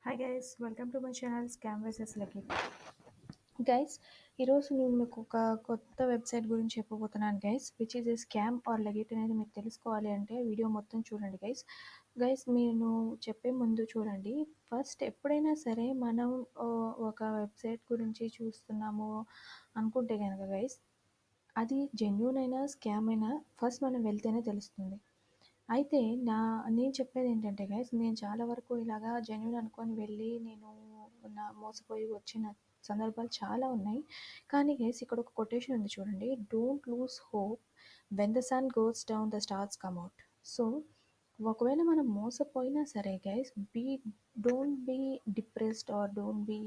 Hi guys, welcome to my channel scam versus lucky. Guys, ఈరోజు నేను మీకు ఒక కొత్త వెబ్సైట్ గురించి చెప్పబోతున్నాను guys, which is a scam or legit అనేది మీకు తెలుసుకోవాలి అంటే వీడియో మొత్తం చూడండి గైస్. గైస్, నేను చెప్పే ముందు చూడండి, ఫస్ట్ ఎప్పుడైనా సరే మనం ఒక వెబ్సైట్ గురించి చూస్తున్నాము అనుకుంటే కనుక గైస్, అది జెన్యూన్ అయినా స్కామ్ అయినా ఫస్ట్ మనం వెళ్తేనే తెలుస్తుంది. అయితే నేను చెప్పేది ఏంటంటే గైస్, నేను చాలా వరకు ఇలాగా జెన్యూన్ అనుకొని వెళ్ళి నేను మోసపోయి వచ్చిన సందర్భాలు చాలా ఉన్నాయి. కానీ గైస్, ఇక్కడ ఒక కొటేషన్ ఉంది చూడండి, don't lose hope, when the sun goes down the stars come out. So ఒకవేళ మనం మోసపోయినా సరే guys, don't be depressed or don't be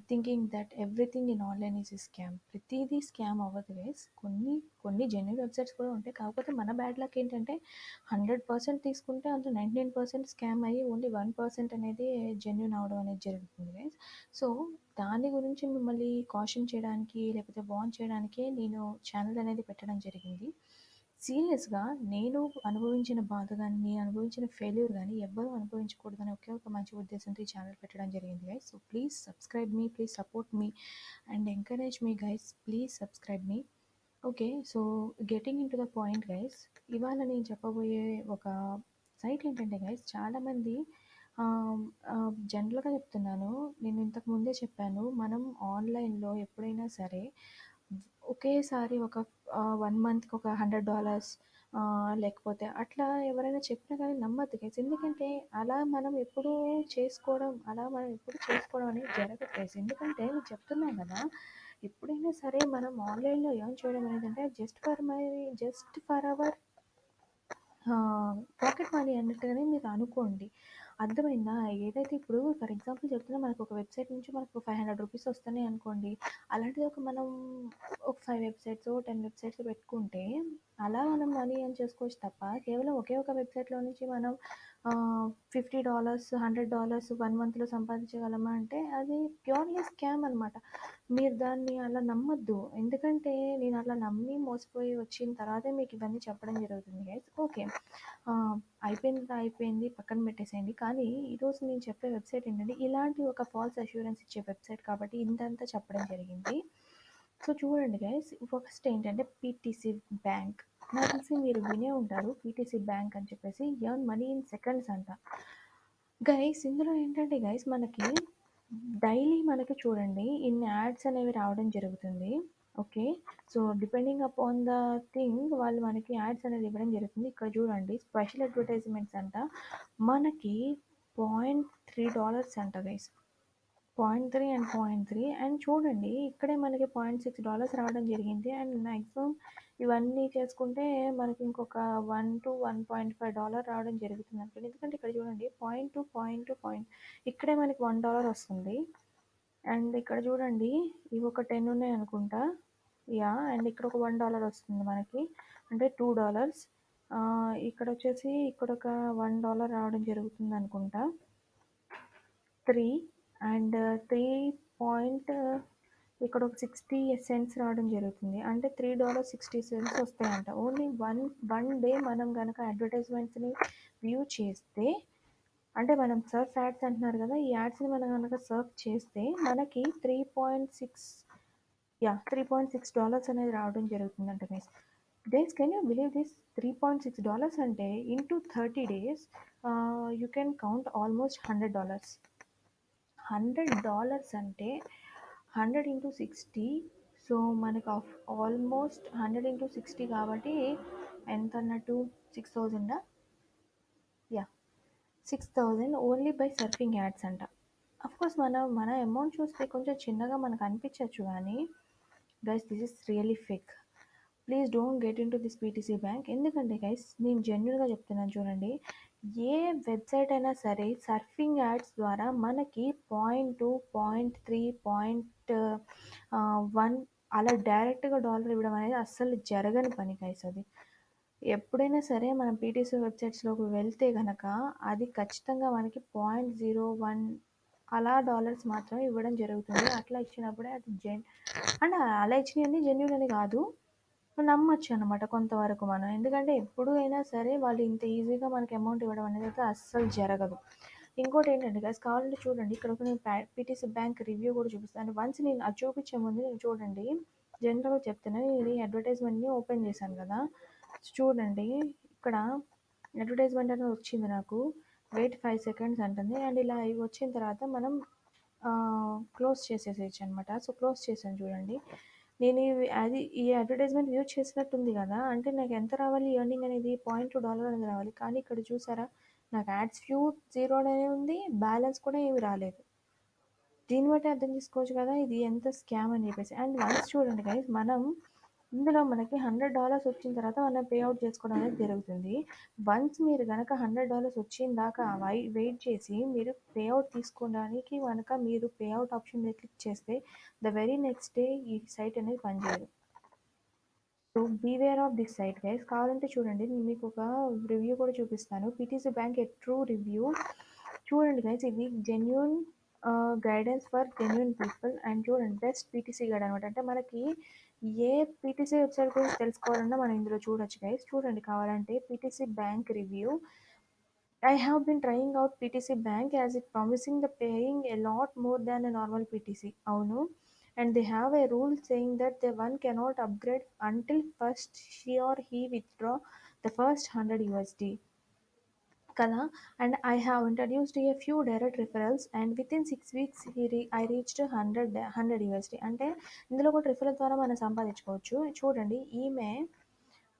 thinking that everything in online is scam. ప్రతిదీ స్కామ్ అవ్వదు గైస్. కొన్ని కొన్ని జెన్యున్ వెబ్సైట్స్ కూడా ఉంటాయి. కాకపోతే మన బ్యాడ్ లక్ ఏంటంటే 100% తీసుకుంటే అందులో 99% స్కామ్ అయ్యి ఓన్లీ 1% అనేది జెన్యున్ అవడం అనేది జరుగుతుంది గైస్. సో దాని గురించి మిమ్మల్ని కాషన్ చేయడానికి లేకపోతే వార్న్ చేయడానికే నేను ఛానల్ అనేది పెట్టడం జరిగింది. సీరియస్గా నేను అనుభవించిన బాధ కానీ నేను అనుభవించిన ఫెయిల్యూర్ కానీ ఎవ్వరూ అనుభవించకూడదని ఒకే ఒక మంచి ఉద్దేశంతో ఈ ఛానల్ పెట్టడం జరిగింది guys. So please subscribe me, please support me and encourage me guys. Please subscribe me. Okay, so getting in to the point guys, ఇవాళ నేను చెప్పబోయే ఒక సైట్ ఏంటంటే గైస్, చాలామంది జనరల్గా చెప్తున్నాను, నేను ఇంతకు ముందే చెప్పాను, మనం ఆన్లైన్లో ఎప్పుడైనా సరే ఒకేసారి ఒక 1 మంత్కి ఒక $100 లేకపోతే అట్లా ఎవరైనా చెప్పినా కానీ నమ్మద్దు గైస్. ఎందుకంటే అలా మనం ఎప్పుడు చేసుకోవడం అనేది జరగదు గైస్. ఎందుకంటే నేను చెప్తున్నాను కదా, ఎప్పుడైనా సరే మనం ఆన్లైన్లో ఎర్న్ చేయడం అనేది అంటే just for our pocket money అన్నట్టుగానే మీరు అనుకోండి. అర్థమైందా? ఏదైతే ఇప్పుడు ఫర్ ఎగ్జాంపుల్ చెప్తున్నా, మనకు ఒక వెబ్సైట్ నుంచి మనకు ₹500 వస్తున్నాయి అనుకోండి. అలాంటిది మనం ఒక 5 వెబ్సైట్స్ 10 వెబ్సైట్స్ పెట్టుకుంటే అలా మనం మనీ ఎర్న్ చేసుకోవచ్చు తప్ప, కేవలం ఒకే ఒక వెబ్సైట్లో నుంచి మనం $50 $100 1 మంత్లో సంపాదించగలమా అంటే అది ప్యూర్లీ స్కామ్ అనమాట. మీరు దాన్ని అలా నమ్మొద్దు. ఎందుకంటే నేను అలా నమ్మి మోసపోయి వచ్చిన తర్వాతే మీకు ఇవన్నీ చెప్పడం జరుగుతుంది గైస్. ఓకే, అయిపోయింది, పక్కన పెట్టేసేయండి. కానీ ఈరోజు నేను చెప్పే వెబ్సైట్ ఏంటంటే, ఇలాంటి ఒక ఫాల్స్ అష్యూరెన్స్ ఇచ్చే వెబ్సైట్ కాబట్టి ఇంతంతా చెప్పడం జరిగింది. సో చూడండి గైస్, ఫస్ట్ ఏంటంటే పీటీసీ బ్యాంక్. నాకు తెలిసి మీరు వినే ఉంటారు పీటీసీ బ్యాంక్ అని చెప్పేసి, ఎర్న్ మనీ ఇన్ సెకండ్స్ అంట గైస్. ఇందులో ఏంటంటే గైస్, మనకి డైలీ మనకి చూడండి ఇన్ని యాడ్స్ అనేవి రావడం జరుగుతుంది. Okay, so depending upon the thing వాళ్ళు మనకి యాడ్స్ అనేది ఇవ్వడం జరుగుతుంది. ఇక్కడ చూడండి, స్పెషల్ అడ్వర్టైజ్మెంట్స్ అంట మనకి $0.3 అంట గైస్. 0.3 అండ్ 0.3 అండ్ చూడండి, ఇక్కడే మనకి $0.6 రావడం జరిగింది. అండ్ మ్యాక్సిమం ఇవన్నీ చేసుకుంటే మనకి ఇంకొక $1 to $1.5 రావడం జరుగుతుంది అనుకోండి. ఎందుకంటే ఇక్కడ చూడండి, ఇక్కడే మనకి $1 వస్తుంది. అండ్ ఇక్కడ చూడండి, ఇవి ఒక 10 ఉన్నాయి అనుకుంటా. అండ్ ఇక్కడ ఒక $1 వస్తుంది మనకి, అంటే $2. ఇక్కడ వచ్చేసి ఇక్కడ ఒక $1 రావడం జరుగుతుంది అనుకుంటా. 3 అండ్ 3 పాయింట్ ఇక్కడ ఒక 60 సెంట్స్ రావడం జరుగుతుంది. అంటే $3.60 వస్తాయంట. ఓన్లీ వన్ డే మనం కనుక అడ్వర్టైజ్మెంట్స్ని వ్యూ చేస్తే, అంటే మనం సర్ఫ్ యాడ్స్ అంటున్నారు కదా, ఈ యాడ్స్ని మనం కనుక సర్ఫ్ చేస్తే మనకి $3.6 అనేది రావడం జరుగుతుందంట guys. Can you believe this? $3.6 అంటే into 30 days you can count almost $100. $100 అంటే 100 into 60. సో మనకు ఆల్మోస్ట్ 100 into 60 కాబట్టి ఎంత అన్నట్టు? 6,000. 6,000 ఓన్లీ బై సర్ఫింగ్ యాడ్స్ అంట. అఫ్కోర్స్ మన అమౌంట్ చూస్తే కొంచెం చిన్నగా మనకు అనిపించవచ్చు, కానీ guys, this is really fake. Please don't get in to this PTC bank. ఎందుకంటే గైస్, నేను జెన్యున్గా చెప్తున్నాను చూడండి, ఏ వెబ్సైట్ అయినా సరే సర్ఫింగ్ యాడ్స్ ద్వారా మనకి 0.2 0.3 0.1 అలా డైరెక్ట్గా డాలర్ ఇవ్వడం అనేది అస్సలు జరగని పని గైస్. అది ఎప్పుడైనా సరే మనం పీటీసీ వెబ్సైట్స్లోకి వెళ్తే కనుక అది ఖచ్చితంగా మనకి 0.01 అలా డాలర్స్ మాత్రమే ఇవ్వడం జరుగుతుంది. అట్లా ఇచ్చినప్పుడే అది అండ్ అలా ఇచ్చినవన్నీ జెన్యున్ అని కాదు, నమ్మొచ్చు అనమాట కొంతవరకు మనం. ఎందుకంటే ఎప్పుడు అయినా సరే వాళ్ళు ఇంత ఈజీగా మనకి అమౌంట్ ఇవ్వడం అనేది అయితే అస్సలు జరగదు. ఇంకోటేంటంటే గైస్ కావాలంటే చూడండి ఇక్కడ ఒక నేను పీటీసీ బ్యాంక్ రివ్యూ కూడా చూపిస్తాను. వన్స్ నేను అది చూపించే ముందు నేను చూడండి జనరల్‌గా చెప్తున్నా నేను ఈ అడ్వర్టైజ్‌మెంట్‌ని ఓపెన్ చేశాను కదా! చూడండి ఇక్కడ అడ్వర్టైజ్‌మెంట్ అనేది వచ్చింది నాకు. వెయిట్ 5 సెకండ్స్ అంటుంది. అండ్ ఇలా వచ్చిన తర్వాత మనం క్లోజ్ చేసేసేయొచ్చనమాట. సో, క్లోజ్ చేశాను చూడండి. నేను ఈ అడ్వర్టైజ్‌మెంట్ వ్యూ చేసినట్టుంది గదా! అంటే నాకు ఎంత రావాలి ఎర్నింగ్ అనేది $0.2 అనేది రావాలి. కానీ ఇక్కడ చూసారా? నాకు యాడ్స్ వ్యూ 0 అనే ఉంది. బ్యాలెన్స్ కూడా ఏమి రాలేదు. దీన్ని బట్టి అర్థం చేసుకోవచ్చు కదా! ఇది ఎంత స్కామ్ అని చెప్పేసి. అండ్ వన్స్ చూడండి గైస్ మనం ఇందులో మనకి $100 వచ్చిన తర్వాత మనం పే ఔట్ చేసుకోవడం అనేది జరుగుతుంది. వన్స్ మీరు గనక $100 వచ్చిన దాకా వెయిట్ చేసి మీరు పే ఔట్ తీసుకోవడానికి గనక మీరు పే ఔట్ ఆప్షన్ మీద క్లిక్ చేస్తే ద వెరీ నెక్స్ట్ డే ఈ సైట్ అనేది పనిచేయదు. So beware of this site guys. కావాలంటే చూడండి నేను మీకు ఒక రివ్యూ కూడా చూపిస్తాను. PTC bank a true review. చూడండి గైస్ ఇది genuine guidance for genuine people. And చూడండి బెస్ట్ పీటీసీ గైడ్ అనమాట. అంటే మనకి ఏ పీటీసీ వెబ్సైట్ గురించి తెలుసుకోవాలన్నా మనం ఇందులో చూడొచ్చు గైస్. చూడండి కావాలంటే PTC bank review. I have been trying out PTC Bank as it promising the paying a lot more than a normal PTC. అవును. And they have a rule saying that the one cannot upgrade until first she or he withdraw the first 100 USD. Kada. And I have introduced a few direct referrals and within 6 weeks I reached 100 USD. అంటే ఇందులో కూడా referral ద్వారా మనం సంపాదించుకోవచ్చు. చూడండి ఈమె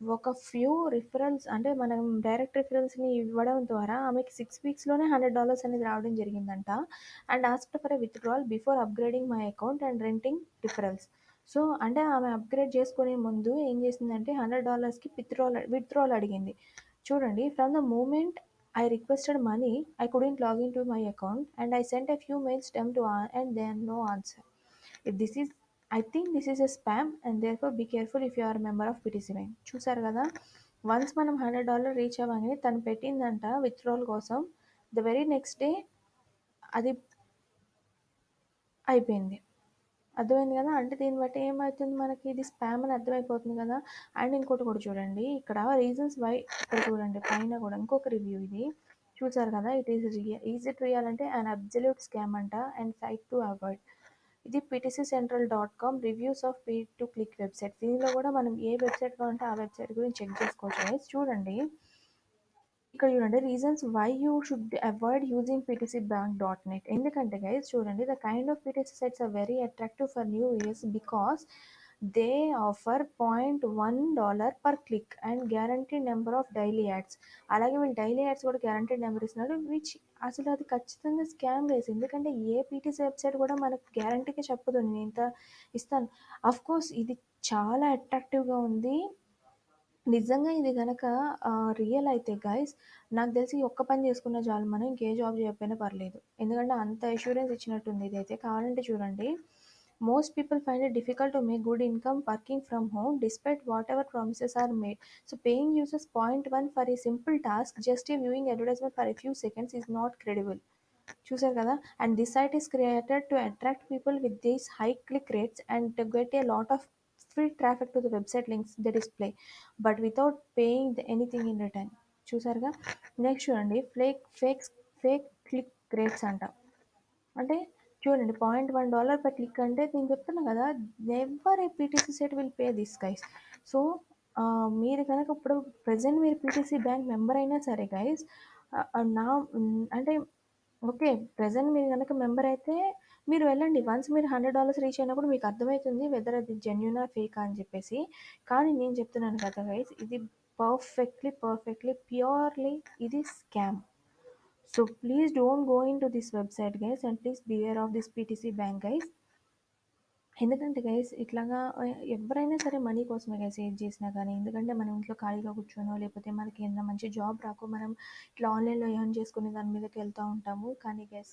ఒక few referrals అంటే మనం డైరెక్ట్ రిఫరల్స్ని ఇవ్వడం ద్వారా ఆమెకి 6 వీక్స్లోనే $100 అనేది రావడం జరిగిందంట. And asked for a withdrawal before upgrading my account and renting referrals. So అంటే ఆమె అప్గ్రేడ్ చేసుకునే ముందు ఏం చేసిందంటే $100కి విత్డ్రాల్ అడిగింది. చూడండి from the moment I requested money, I couldn't log into my account and I sent a few mails them to and then no answer. If this is I think this is a spam and therefore be careful if you are a member of PTC Bank. చూసారు కదా once మనం $100 reach అవ్వగానే తను పెట్టిందంట withdrawal కోసం. The very next day అది అయిపోయింది. అర్థమైంది కదా! అంటే దీన్ని బట్టి ఏమవుతుంది మనకి ఇది స్పామ్ అని అర్థమైపోతుంది కదా! అండ్ ఇంకోటి కూడా చూడండి ఇక్కడ రీజన్స్ వై ఇక్కడ చూడండి పైన కూడా ఇంకొక రివ్యూ ఇది. చూసారు కదా! ఈజ్ ఇట్ రియల్ అంటే అన్ అబ్సల్యూట్ స్కామ్ అంట అండ్ సైట్ టు అవాయిడ్. ఇది ptccentral.com reviews of pay to click website. దీనిలో కూడా మనం ఏ వెబ్సైట్ కావాలంటే ఆ వెబ్సైట్ గురించి చెక్ చేసుకోవచ్చు గైస్. చూడండి ఇక్కడ చూడండి reasons why you should avoid using ptcbank.net. ఎందుకంటే గైస్ చూడండి the kind of PTC sites are very attractive for new years because they offer $0.1 per click and guaranteed number of daily ads. అలాగే వీళ్ళు daily ads కూడా guaranteed number ఇస్తున్నారు which అసలు అది ఖచ్చితంగా స్కామ్ వేసి. ఎందుకంటే ఏ పీటీసీ వెబ్సైట్ కూడా మనకు గ్యారంటీగా చెప్పదు నేను ఇంత ఇస్తాను. అఫ్ కోర్స్ ఇది చాలా అట్రాక్టివ్గా ఉంది. నిజంగా ఇది గనక రియల్ అయితే గైస్ నాకు తెలిసి ఒక్క పని చేసుకున్నా చాలు మనం ఇంకే జాబ్ చేయకపోయినా పర్లేదు. ఎందుకంటే అంత అష్యూరెన్స్ ఇచ్చినట్టుంది ఇదైతే. కావాలంటే చూడండి most people find it difficult to make good income working from home despite whatever promises are made. So paying users $0.1 for a simple task just a viewing advertisement for a few seconds is not credible. చూసారు కదా and this site is created to attract people with these high click rates and to get a lot of free traffic to the website links they display but without paying anything in return. చూసారుగా next చూడండి fake click rates అంట. అంటే చూడండి $0.1 per click అంటే నేను చెప్తున్నా కదా never A PTC set will pay this guys. So మీరు కనుక ఇప్పుడు ప్రజెంట్ మీరు పీటీసీ బ్యాంక్ మెంబర్ అయినా సరే గైస్ నా అంటే ఓకే ప్రెజెంట్ మీరు కనుక మెంబర్ అయితే మీరు వెళ్ళండి. వన్స్ మీరు $100 రీచ్ అయినప్పుడు మీకు అర్థమవుతుంది వెదర్ అది జెన్యూనా ఫేకా అని చెప్పేసి. కానీ నేను చెప్తున్నాను కదా గైస్ ఇది పర్ఫెక్ట్లీ ప్యూర్లీ ఇది scam. So please don't go in to this website guys and please beware of this PTC bank guys. ఎందుకంటే గైస్ ఇట్లాగా ఎవరైనా సరే మనీ కోసమే గైస్ ఏది చేసినా కానీ. ఎందుకంటే మనం ఇంట్లో ఖాళీగా కూర్చోనో లేకపోతే మనకి ఏదైనా మంచి జాబ్ రాకో మనం ఇట్లా ఆన్లైన్లో ఎర్న్ చేసుకునే దాని మీదకి వెళ్తూ ఉంటాము. కానీ guys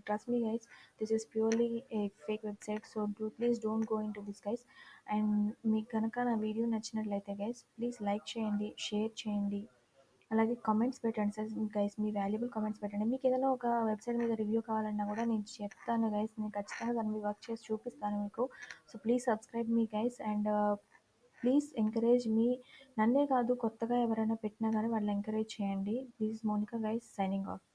trust me guys this is purely A fake website. So please don't go in to this guys. And మీకు కనుక నా వీడియో నచ్చినట్లయితే గైస్ ప్లీజ్ లైక్ చేయండి, షేర్ చేయండి, అలాగే కామెంట్స్ పెట్టండి సార్ గైస్. మీ వాల్యుబుల్ కామెంట్స్ పెట్టండి. మీకు ఏదైనా ఒక వెబ్సైట్ మీద రివ్యూ కావాలన్నా కూడా నేను చెప్తాను గైస్. నేను ఖచ్చితంగా దాని మీద వర్క్ చేసి చూపిస్తాను మీకు. So please subscribe me guys and please encourage me. నన్నే కాదు కొత్తగా ఎవరైనా పెట్టినా కానీ వాళ్ళు ఎంకరేజ్ చేయండి. This is Monica guys signing of.